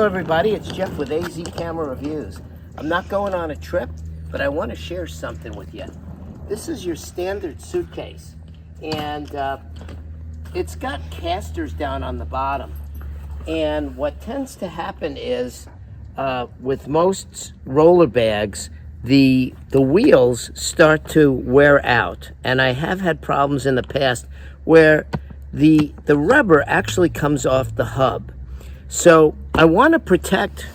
everybody, it's Jeff with AZ Camera Reviews. I'm not going on a trip, but I want to share something with you. This is your standard suitcase, and it's got casters down on the bottom. And what tends to happen is, with most roller bags, the wheels start to wear out. And I have had problems in the past where the rubber actually comes off the hub. So I want to protect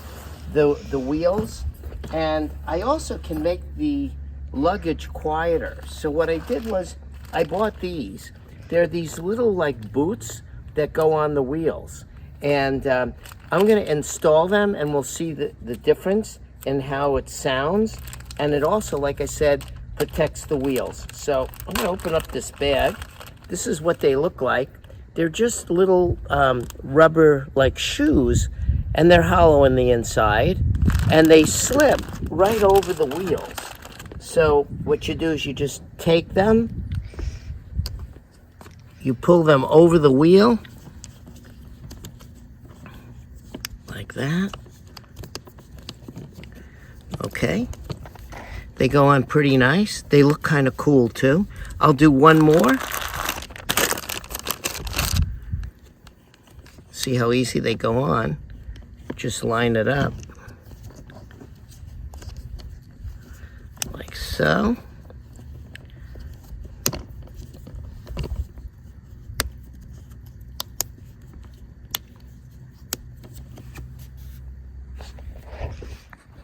the wheels, and I also can make the luggage quieter. So what I did was I bought these. They're these little like boots that go on the wheels. And I'm going to install them, and we'll see the difference in how it sounds. And it also, like I said, protects the wheels. So I'm going to open up this bag. This is what they look like. They're just little rubber like shoes, and they're hollow in the inside, and they slip right over the wheels. So what you do is you just take them, you pull them over the wheel like that. Okay, they go on pretty nice. They look kind of cool too. I'll do one more. See how easy they go on. Just line it up like so.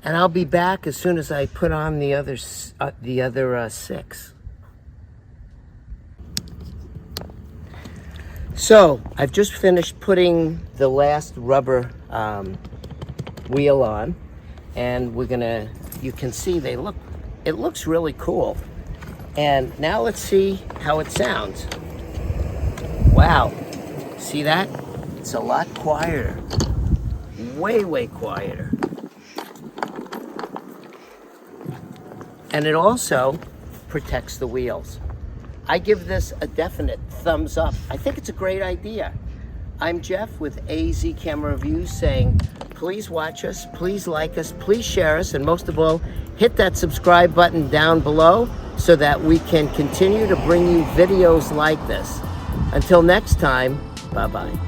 And I'll be back as soon as I put on the other six. So I've just finished putting the last rubber wheel on, and you can see it looks really cool. And now let's see how it sounds. Wow, see that? It's a lot quieter, way quieter. And it also protects the wheels. I give this a definite thumbs up. I think it's a great idea. I'm Jeff with AZ Camera Reviews saying, please watch us, please like us, please share us, and most of all, hit that subscribe button down below so that we can continue to bring you videos like this. Until next time, bye-bye.